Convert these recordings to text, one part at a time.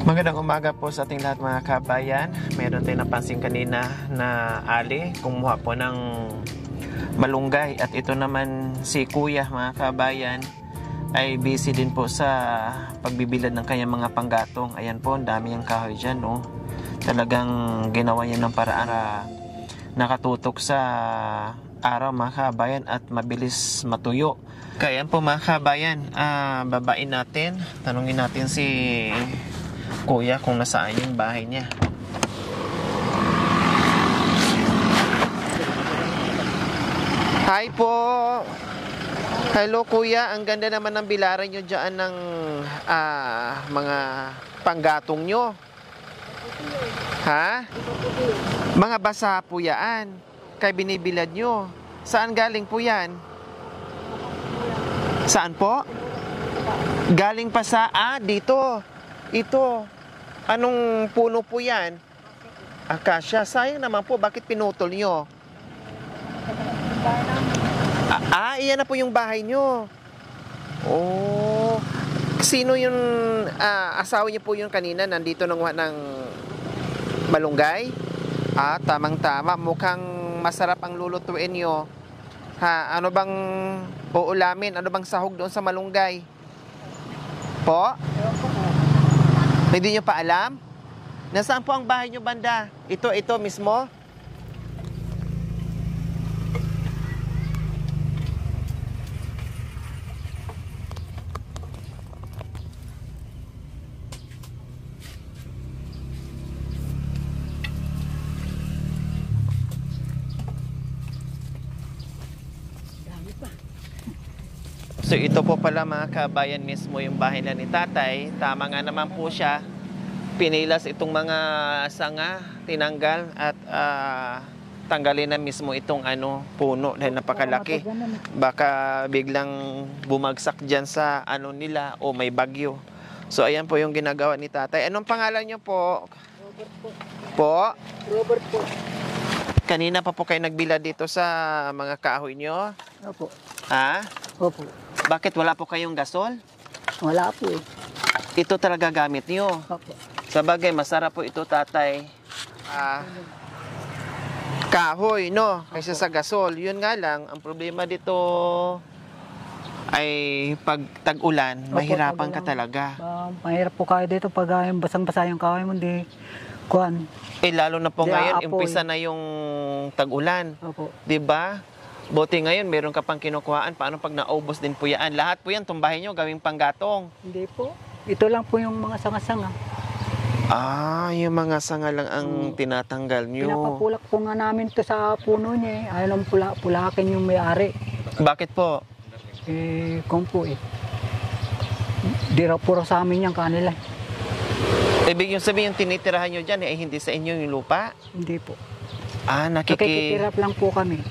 Magandang umaga po sa ating lahat mga kabayan. Meron tayong napansin kanina na ali, kumuha po ng malunggay. At ito naman si Kuya mga kabayan ay busy din po sa pagbibilad ng kanyang mga panggatong. Ayan po, ang dami yung kahoy dyan. Oh. Talagang ginawa niya ng paraan na nakatutok sa araw mga kabayan at mabilis matuyo. Kaya po mga kabayan, babain natin. Tanungin natin si Kuya kung nasaan yung bahay niya. Hi po! Hello Kuya, ang ganda naman ng bilaran nyo dyan ng mga panggatong nyo. Ha? Mga basa po yan. Kaya binibilad nyo. Saan galing po yan? Saan po? Galing pa sa, dito. Ito. Anong puno po yan? Akasya. Sayang naman po. Bakit pinutol nyo? Iyan na po yung bahay nyo. Oh. Sino yung asawa niyo po yung kanina? Nandito ng malunggay? Tamang-tama. Mukhang masarap ang lulutuin nyo. Ano bang uulamin? Ano bang sahog doon sa malunggay? Po? Hindi nyo pa alam? Nasaan po ang bahay nyo banda? Ito mismo? So ito po pala mga kabayan mismo yung bahay na ni tatay. Tama nga naman po siya. Pinilas itong mga sanga, tinanggal at tanggalin na mismo itong puno dahil napakalaki. Baka biglang bumagsak dyan sa nila o may bagyo. So ayan po yung ginagawa ni tatay. Anong pangalan niyo po? Robert po. Po? Robert po. Kanina pa po kayo nagbilad dito sa mga kahoy nyo? Opo. Ha? Opo. Bakit wala po kayong gasol? Wala po eh. Ito talaga gamit nyo? Opo. Sabagay, masarap po ito tatay. Kahoy, no? Kaysa sa gasol. Yun nga lang, ang problema dito ay pag tag-ulan, mahirapan ka talaga. Mahirap po kayo dito pag basang-basa yung kahoy mo, hindi kuhan. Lalo na po ngayon, umpisa na yung tag-ulan. Opo. Diba? Buti ngayon, meron ka pang kinukuhaan. Paano pag naubos din po yan? Lahat po yan, tumbahin nyo, gawing panggatong. Hindi po. Ito lang po yung mga sanga-sanga. Yung mga sanga lang ang tinatanggal nyo. Pinapapulak po nga namin to sa puno niya eh. Ayaw lang pulakin yung may-ari. Bakit po? Kung po eh. Di raw puro sa amin yung kanila. Ibig yung sabihin yung tinitirahan nyo dyan, hindi sa inyo yung lupa? Hindi po. Nakikitirap lang po kami.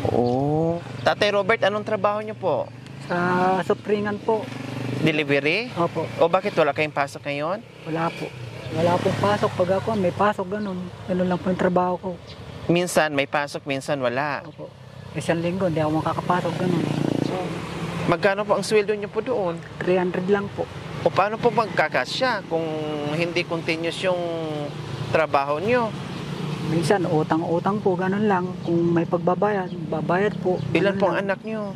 Oh. Tatay Robert, anong trabaho nyo po? Sa supringan po. Delivery? Opo. O bakit wala kayong pasok ngayon? Wala po. Wala pong pasok. Pag ako may pasok, ganun. Ganun lang po yung trabaho ko. Minsan may pasok, minsan wala. Opo. Isang linggo, hindi ako makakapasok, ganun. Magkano po ang sweldo nyo po doon? 300 lang po. O paano po magkakasya kung hindi continuous yung trabaho nyo? Minsan, utang-utang po, ganun lang. Kung may pagbabayad, babayad po. Ilan po ang anak nyo?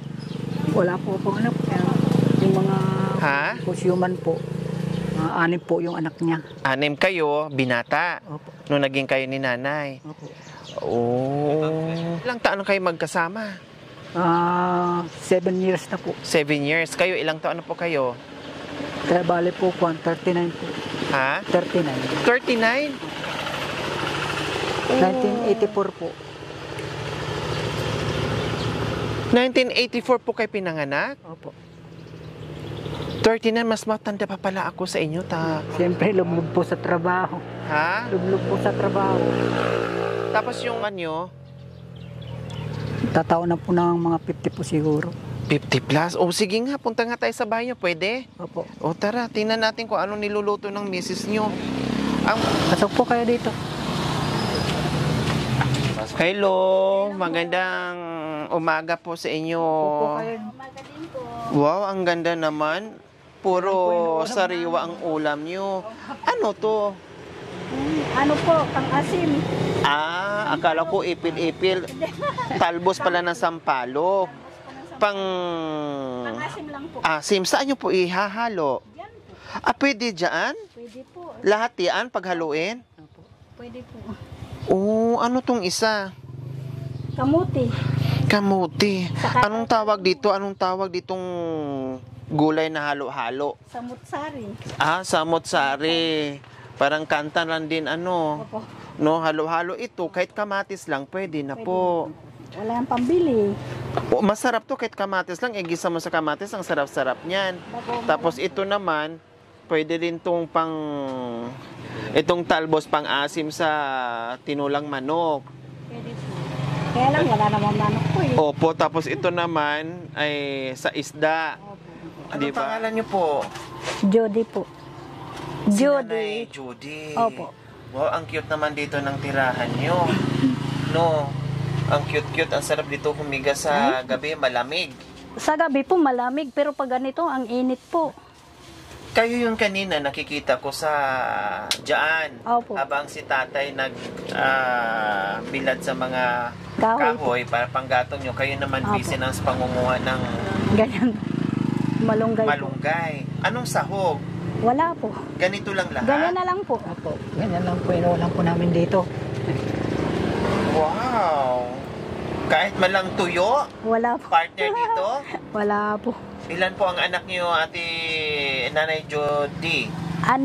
Wala po pong anak. Yung mga consumer po. 6 po yung anak niya. 6 kayo, binata. Opo. Nung naging kayo ni nanay. Opo. Ilang taon kayo magkasama? 7 years na po. 7 years. Kayo, ilang taon na po kayo? Kaya bali po 39 po. 39. 39? 1984 po. 1984 po kayo pinanganak? Opo. 39, mas matanda pa pala ako sa inyo, Siyempre, lublog po sa trabaho. Lublog po sa trabaho. Tapos yung anyo? Tataon na po ng mga 50 po siguro. 50 plus? Sige nga, punta nga tayo sa bahay nyo, pwede? Opo. Tara, tingnan natin kung ano niluluto ng misis nyo. Pasok po kayo dito. Hello, magandang umaga po sa inyo. Opo kayo. Wow, ang ganda naman. puro sariwa ang ulam nyo. Ano to? Ano po, pang-asim. Akala ko ipil-ipil. Talbos pala ng sampalok. Pang-asim lang po. Asim. Saan nyo po ihahalo? Yan po. Pwede dyan? Pwede po. Lahat yan paghaluin? Pwede po. Ano tong isa? Kamuti. Kamuti. Anong tawag dito? Anong tawag ditong gulay na halo-halo? Samutsari. Samotsari. Parang kanta lang din Opo. No, halo-halo ito. Kahit kamatis lang, pwede na po. Wala nang pambili. Masarap to kahit kamatis lang. Gisa mo sa kamatis, ang sarap-sarap niyan. Tapos ito naman, pwede din tong itong talbos pang-asim sa tinulang manok. Pwede po. Kaya lang, wala namang manok po eh. Opo, tapos ito naman ay sa isda. Ano pangalan niyo po? Jody po. Nanay Judy. Opo. Wow, ang cute naman dito ng tirahan niyo. No, ang cute-cute. Ang sarap dito humiga sa gabi, malamig. Sa gabi po malamig, pero pag ganito, ang init po. Kayo yung kanina nakikita ko sa dyan. Opo. Habang si tatay bilad sa mga Kahoy. kahoy para panggatong nyo. Kayo naman Opo. busy ng pangunguha ng Ganyan. Malunggay, malunggay. Anong sahog? po. Wala po. Ganito lang lahat? Ganyan na lang po. Opo, ganyan lang po, inuulam po namin dito. Wow! Kahit malang tuyo? Wala po. Partner dito? Wala po. Ilan po ang anak niyo, Ate Nanay Jody? 6.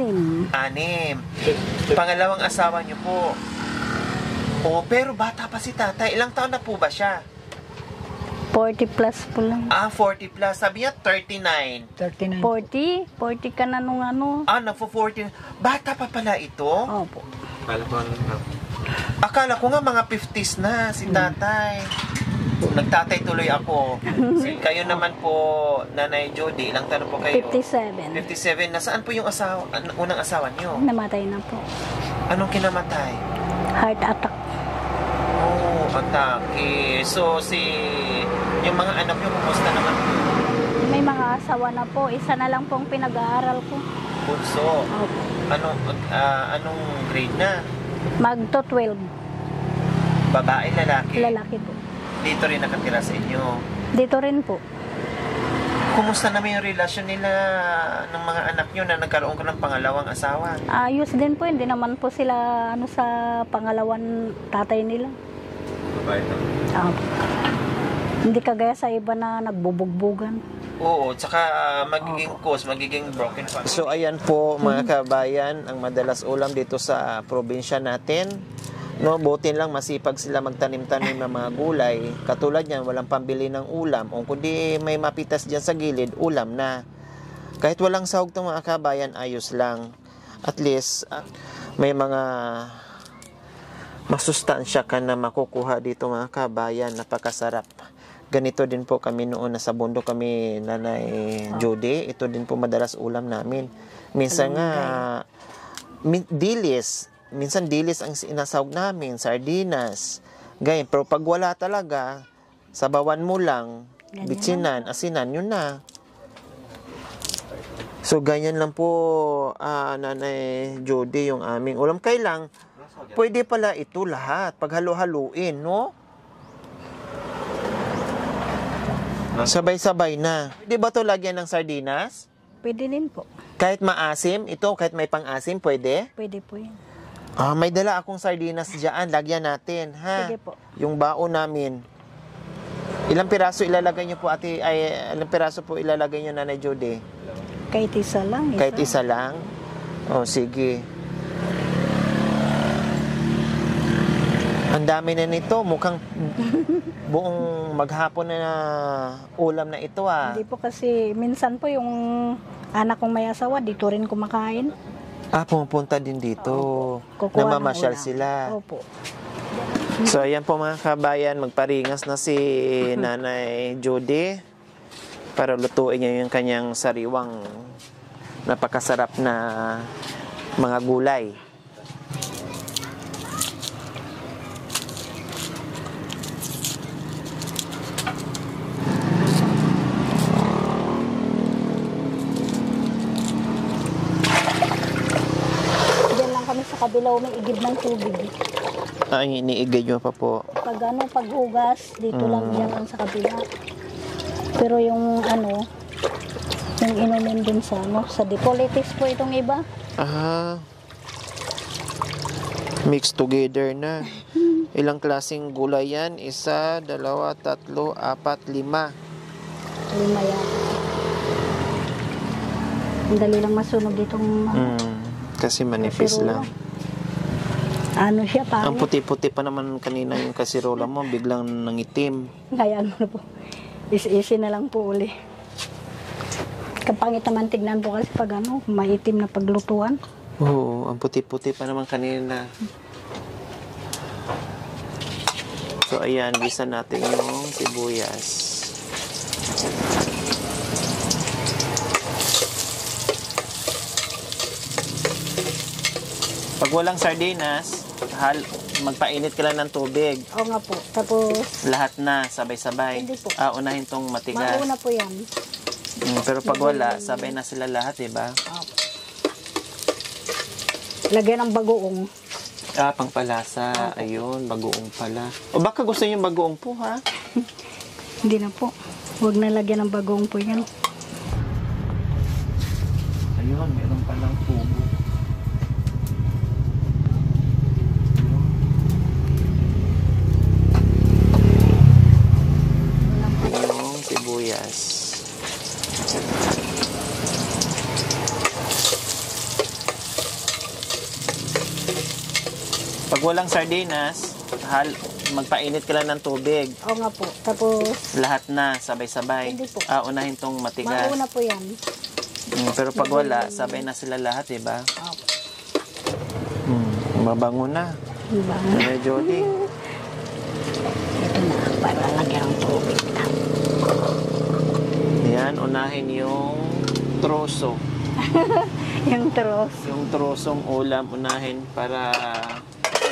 6. Pangalawang asawa niyo po. Pero bata pa si tatay. Ilang taon na po ba siya? 40 plus po lang. 40 plus. Sabi niya 39. 39. 40 ka na nung ano. Nagpo-40. Bata pa pala ito? Opo. Akala ko nga mga 50s na si tatay. Nagtatay tuloy ako. Kayo naman po, Nanay Jody, ilang taon po kayo? 57. 57. Nasaan po yung unang asawa niyo? Namatay na po. Anong kinamatay? Heart attack. Atake. So, yung mga anak niyo, kumusta naman po? May mga asawa na po. Isa na lang pong pinag-aaral ko. Bunso. Opo. Anong grade na? Magto 12. Babae, lalaki? Lalaki po. Dito rin nakatira sa inyo. Dito rin po. Kumusta naman yung relasyon nila ng mga anak nyo na nagkaroon ka ng pangalawang asawa? Ayos din po. Hindi naman po sila sa pangalawan tatay nila. Hindi kagaya sa iba na nagbubugbugan. Oo, tsaka magiging broken family. So ayan po mga kabayan, ang madalas ulam dito sa probinsya natin. No, buti lang masipag sila magtanim-tanim ng mga gulay. Katulad niyan, walang pambili ng ulam. O kundi may mapitas diyan sa gilid, ulam na. Kahit walang sahog ng mga kabayan, ayos lang. At least may mga masustansya ka na makukuha dito mga kabayan, napakasarap. Ganito din po kami noon, nasa bundok kami, Nanay Judy. Ito din po madalas ulam namin. Minsan nga, dilis. Minsan dilis ang sinasawag namin, sardinas. Ganyan. Pero pag wala talaga, sabawan mo lang, bitsinan, asinan, yun na. So, ganyan lang po, Nanay Judy, yung aming ulam. Kailang, pwede pala ito lahat. Pag halo-haluin, no? Sabay-sabay na. Pwede ba ito lagyan ng sardinas? Pwede din po. Kahit maasim, ito, kahit may pang-asim, pwede? Pwede po yan. May dala akong sardinas dyan. Lagyan natin, ha? Sige po. Yung baon namin. Ilang piraso ilalagay nyo po, ate? Ilang piraso po ilalagay nyo, Nanay Judy? Kahit isa lang. Kahit isa lang? Sige. Ang dami na nito. Mukhang buong maghapon na ulam na ito, Hindi po kasi minsan po yung anak kong may asawa, dito rin kumakain. Pumupunta din dito. Kukuha ng Namamasyal ulam. sila. Opo. So, ayan po mga kabayan, magparingas na si Nanay Judy para lutuin niya yung kanyang sariwang napakasarap na mga gulay. kabilaw may igib ng tubig. Ay, iniigay nyo pa po. Pag paghugas, dito lang yan sa kabila. Pero yung yung inumin din sa sa dipolitis po itong iba. Ah, mix together na. Ilang klaseng gulay yan? 1, 2, 3, 4, 5. 5 yan. Ang dali lang masunog ditong Kasi manipis kasirola. lang. Siya pa. Ang puti-puti pa naman kanina yung kasirola mo, biglang nangitim. Kaya po. Easy na lang po uli. Kapangit naman tignan po kasi pag maitim na paglutuan. Oo, ang puti-puti pa naman kanina. So, ayan, gisa natin yung sibuyas. Pag walang sardinas, magpainit ka lang ng tubig. Oo nga po. Tapos, Lahat na, sabay-sabay. Hindi po. Unahin tong matigas. mauna po yan. Pero pag wala, sabay na sila lahat, diba? Lagyan ng bagoong. Pangpalasa. Ayun, bagoong pala. O baka gusto niyo bagoong po, ha? Hindi na po. Huwag na lagyan ng bagoong po yan. Ayun, meron palang tubo. Yung sibuyas. Pag walang sardinas, magpainit ka lang ng tubig. Oo nga po. Tapos, Lahat na, sabay-sabay. Hindi po. Unahin tong matigas. mauna po yan. Pero pag wala, sabay na sila lahat, diba? Opo. Mabango na. Diba? Kuya Jody. Ito na. Para lagyan ng tubig. Yan, unahin yung troso. Yung tros. Yung trosong ulam, unahin para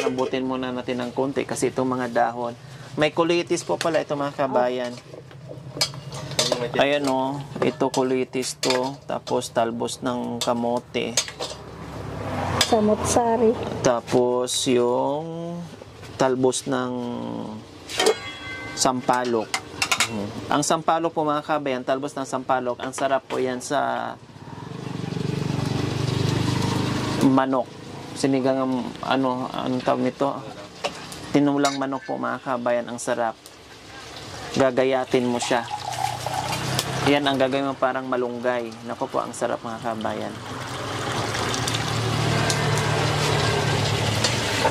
lambutin muna natin ng konti kasi itong mga dahon. May kulitis po pala ito mga kabayan. Ayan o, ito kulitis to. Tapos talbos ng kamote. Samot-sari. Tapos yung talbos ng sampalok. Ang sampalok po mga kabayan, talbos ng sampalok, ang sarap po yan sa manok. Sinigang anong tawag nito? Tinulang manok po mga kabayan, ang sarap. Gagayatin mo siya. Yan ang gagawin mo parang malunggay. Naku po, ang sarap mga kabayan.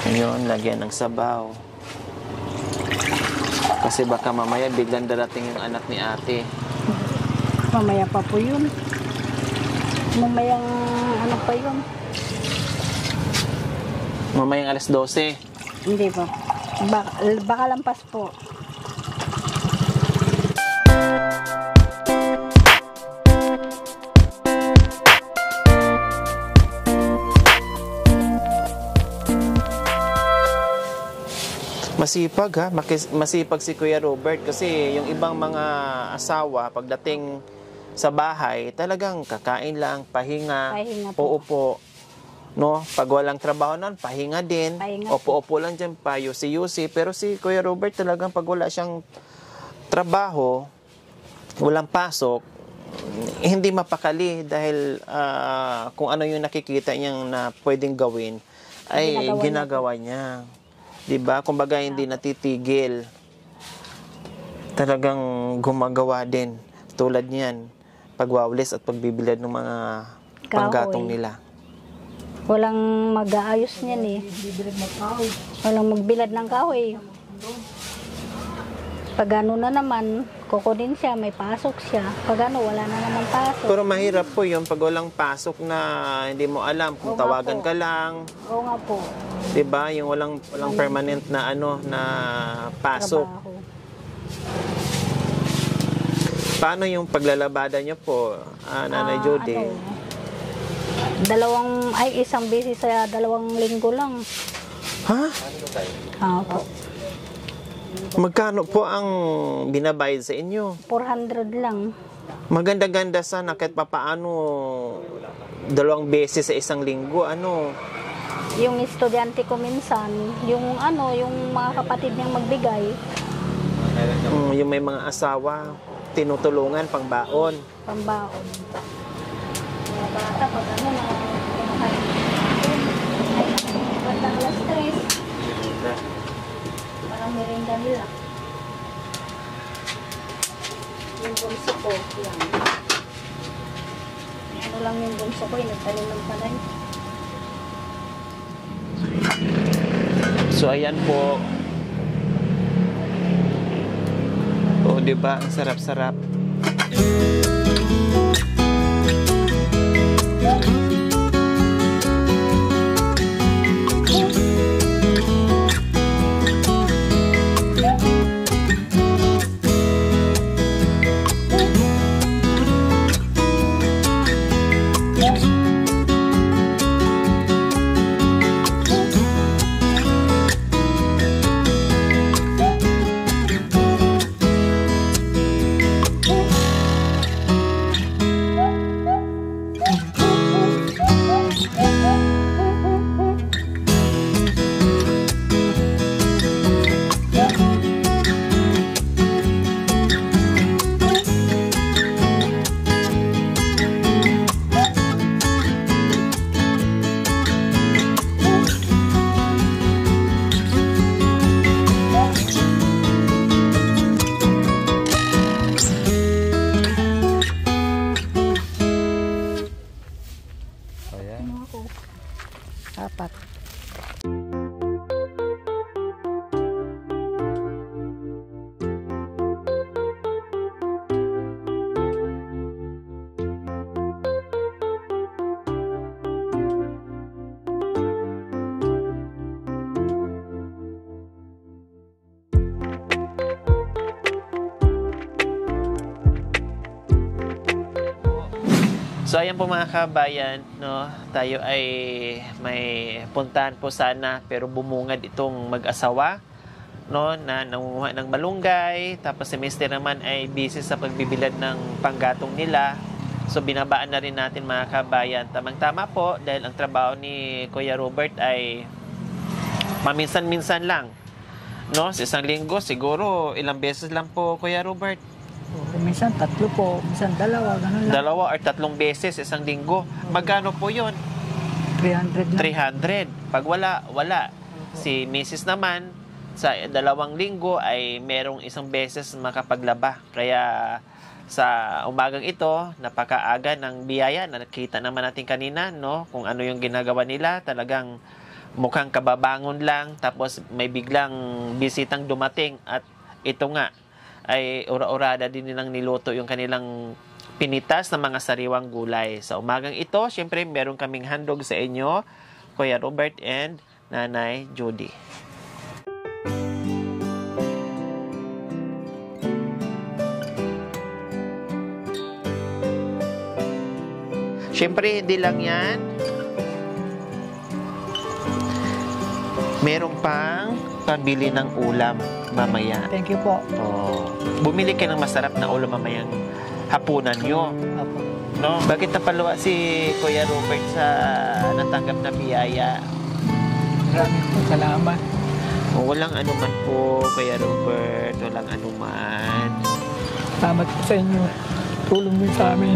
Ayun, lagyan ng sabaw. Kasi baka mamaya biglang darating yung anak ni ate. Mamaya pa po yun. Mamayang pa yun. Mamayang alas 12. Hindi po. Baka lampas po. Masipag ha, masipag si Kuya Robert kasi yung ibang mga asawa pagdating sa bahay, talagang kakain lang, pahinga, Pahinga po. uupo. No, pag walang trabaho nun, pahinga din. Pahinga Opo-opo lang dyan, yusi-yusi. Pero si Kuya Robert talagang pag wala siyang trabaho, walang pasok, hindi mapakali dahil kung ano yung nakikita niyang na pwedeng gawin, ay ginagawa niya. Diba? Kumbaga hindi natitigil. Talagang gumagawa din. Tulad niyan, pagwawalis at pagbibilad ng mga panggatong nila. Walang mag-aayos niyan eh. Walang magbilad ng kahoy. Pag ano na naman, kukunin siya, may pasok siya. Pag ano, wala na naman pasok. Pero mahirap po yung pag walang pasok na hindi mo alam kung Oo nga tawagan po. ka lang. Oo nga po. 'Di ba? Yung walang permanent na na pasok. Trabaho. Paano yung paglalabada niyo po, Nanay Jody? Isang beses sa 2 linggo lang. Ha? Po. Magkano po ang binabayad sa inyo? 400 lang. Maganda-ganda sana kahit papaano 2 beses sa isang linggo. yung estudyante ko minsan, yung yung mga kapatid niyang magbigay, Yung may mga asawa, tinutulungan pang baon. pambaon. Mga bata, pag na, kumakain ng alas 3, parang merinda nila. Yung bunso ko, yan. Ano lang yung bunso ko, nagtanim ng palay. So ayan po. Oh, 'di ba? Ang sarap-sarap. Ano ako? 4. So ayan po mga kabayan, no, tayo ay may puntahan po sana pero bumungad itong mag-asawa, no, na nangunguha ng malunggay, tapos si Mr. naman ay busy sa pagbibilad ng panggatong nila. So binabaan na rin natin mga kabayan. Tamang-tama po dahil ang trabaho ni Kuya Robert ay maminsan-minsan lang, no, sa isang linggo siguro ilang beses lang po Kuya Robert. Minsan 3 po, minsan 2, ganun lang. 2 or 3 beses isang linggo. Magkano po yun? 300 na. 300. Pag wala. Si Mrs. naman, sa 2 linggo ay merong 1 beses makapaglaba. Kaya sa umagang ito, napakaaga ng biyaya. Nakita naman natin kanina, no? Kung ano yung ginagawa nila. Talagang mukhang kababangon lang. Tapos may biglang bisitang dumating. At ito nga, ay ura-urada din nilang niluto yung kanilang pinitas na mga sariwang gulay. Sa umagang ito, syempre meron kaming handog sa inyo, Kuya Robert and Nanay Judy. Syempre, hindi lang yan. Meron pang pambili ng ulam mamaya. Thank you po. Oh, bumili ka ng masarap na ulam mamayang hapunan nyo. Apo. No? Bakit napaluwa si Kuya Robert sa natanggap na biyaya? Maraming po salamat. Oh, walang anuman po, Kuya Robert. Walang anuman. Salamat po sa inyo. Tulong mo sa amin.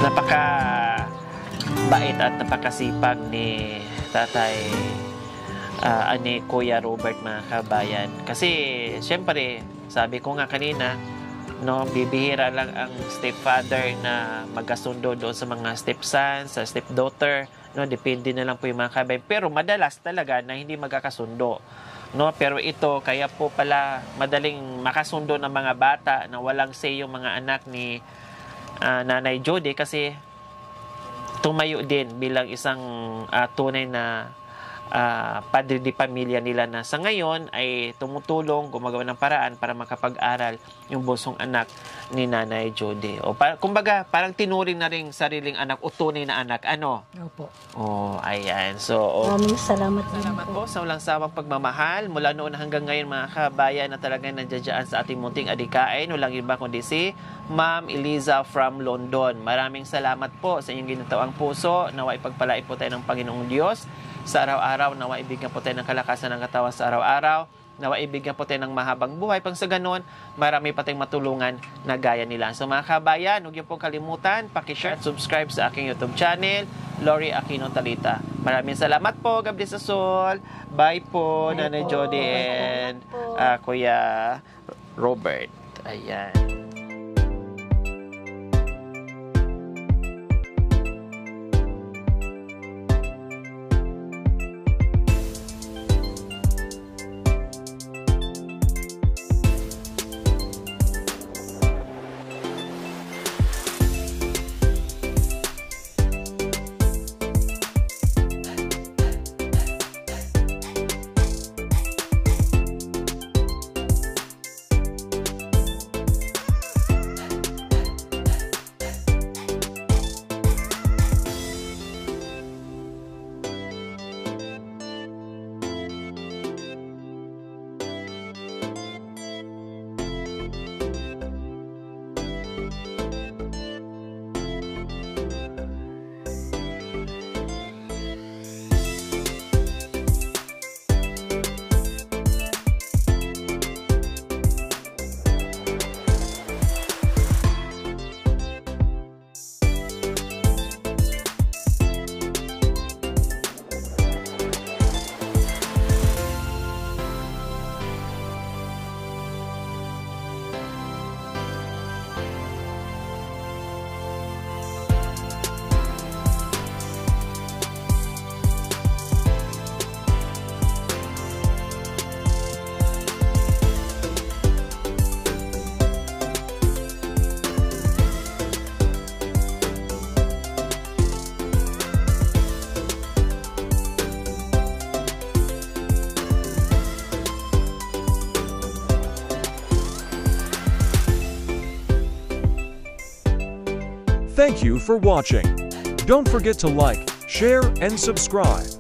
Napaka bait at napakasipag ni Tatay ni Kuya Robert mga kabayan. Kasi syempre, sabi ko nga kanina, no, bibihira lang ang stepfather na magkasundo doon sa mga stepson, sa stepdaughter, no, depende na lang po yung mga kabayan. Pero madalas talaga na hindi magkakasundo. No, pero ito kaya po pala madaling makasundo ng mga bata na walang say yung mga anak ni Nanay Judy kasi tumayo din bilang isang tunay na padre di pamilya nila na sa ngayon ay tumutulong, gumagawa ng paraan para makapag-aral yung busong anak ni Nanay Judy. O kumbaga, parang tinuring na rin sariling anak o tunay na anak. Ano? Opo. Oh, ayan. So, Maraming salamat din salamat po. po sa walang sawang pagmamahal mula noon hanggang ngayon, mga kabayan, na talagang nandiyan sa ating munting adikain. Walang iba kundi si Ma'am Eliza from London. Maraming salamat po sa inyong ginatawang puso. Nawa ipagpalain po tayo ng Panginoong Diyos sa araw-araw. Nawa ibigyan po tayo ng kalakasan ng katawan sa araw-araw. Nawa ibigyan po tayo ng mahabang buhay. Pang sa ganon, marami pa tayong matulungan na gaya nila. So mga kabayan, huwag niyo pong kalimutan, pakishare at subscribe sa aking YouTube channel, Lori Aquino Talita. Maraming salamat po, God bless us all. Bye po, Bye Nanay po. Jody and Kuya Robert. Ayan. Thank you for watching. Don't forget to like, share, and subscribe.